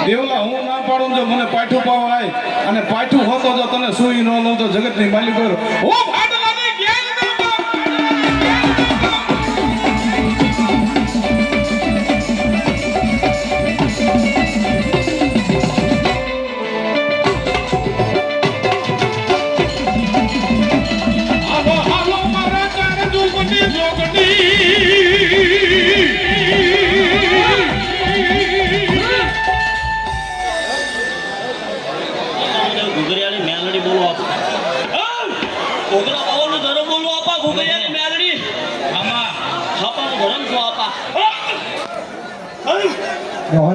દેવલા હું ના પાડું જો મને પાઠું પાવા આય અને પાઠું હોતો જો તને સુઈ ન લઉં તો જગતની માલિક કર ઓ ભાડલાની ગેલ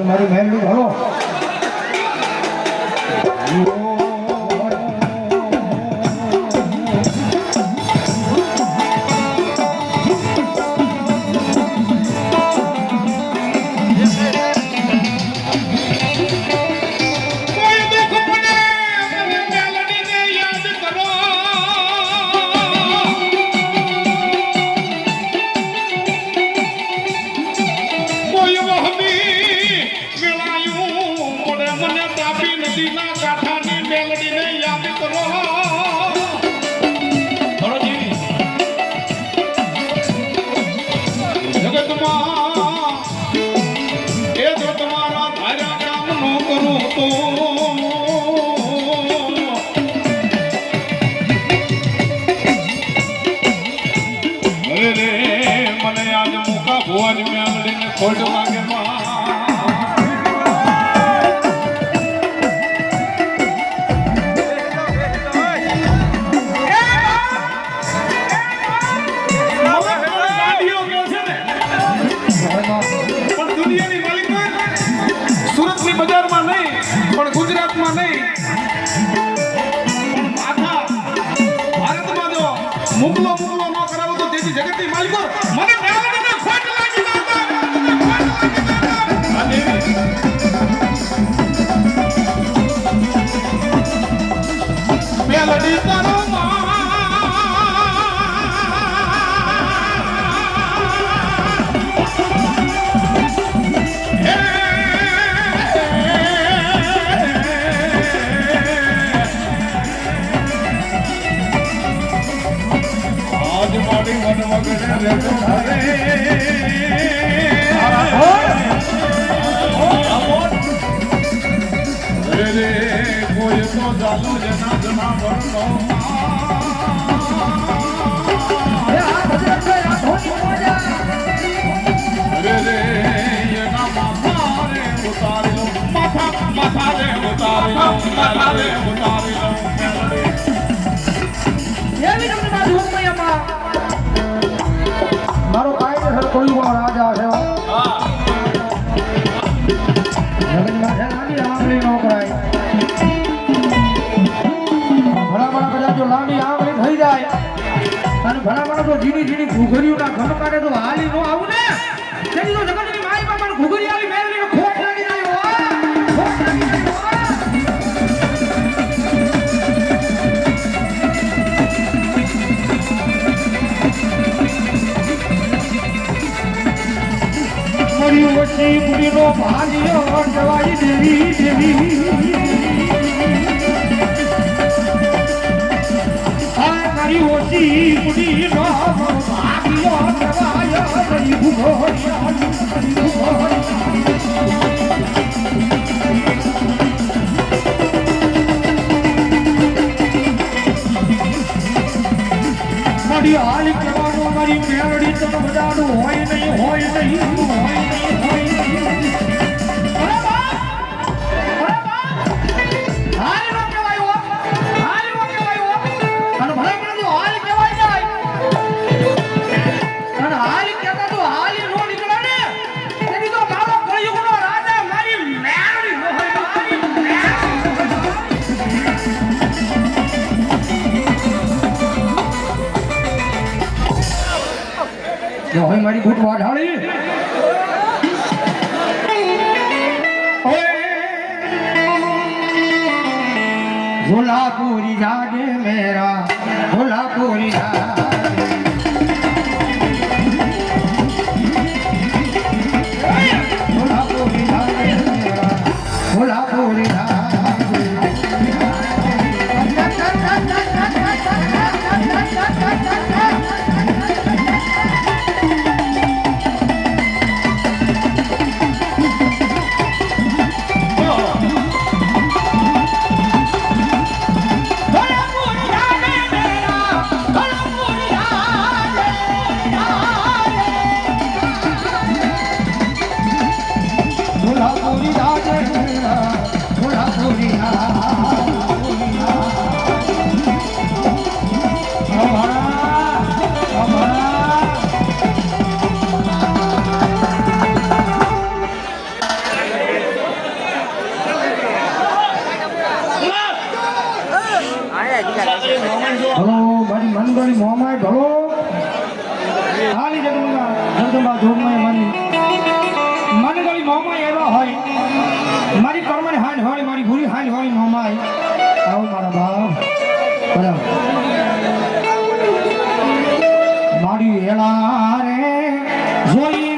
મારી મહેલની ભણો ખોટ માંગે સુરતની બજારમાં નહીં પણ ગુજરાતમાં નહીં પણ આખા ભારતમાં જો મુકલો ન કરાવો તો તેથી જગતની માલિકો મને ખોટ લાગી મેલડી તારો આજ મારી મન વગડે રે રે કોઈ તો જાદુ જના જના ભરતો રે એના માથા રે ઉતારી લો માથા રે ઉતારી લો માથા રે ઉતારી લો એવી તમને બાજુ ઉમૈયામાં મારો કાયદેસર કોઈ રાજા છે હા જગતમાં છે નાની આંગળી નો કરાય ભલા બધા જો લાંબી આંગળી થઈ જાય અને ભલા તો જીની ઘૂઘરીઓના ઘન કાઢે તો હાલી નો આવું ને તેની તો જગતની માઈ બાપા ઘૂઘરી આવી મેલની ખોટ લાગી જાય ખોટ લાગી જાય મરી વચ્ચે પુરીનો ભાગ્યો જવાઈ દેવી આ મારી ઓછી પુરીનો ભાગ્યો જવાયો કરી મારી હાલ કહેવાનું મારી મેળડી તો બધાનું હોય નહીં હોય મારી ગુટ વાઢાળી झोलापुरी जागे मेरा झोलापुरी મોમાઈ આવ્યા હોય મારી કર્મની હાલ હોય મારી ભૂરી હાલ હોય મોમાઈ આવો મારા બાપ બરાબર મારી એલા રે જોઈ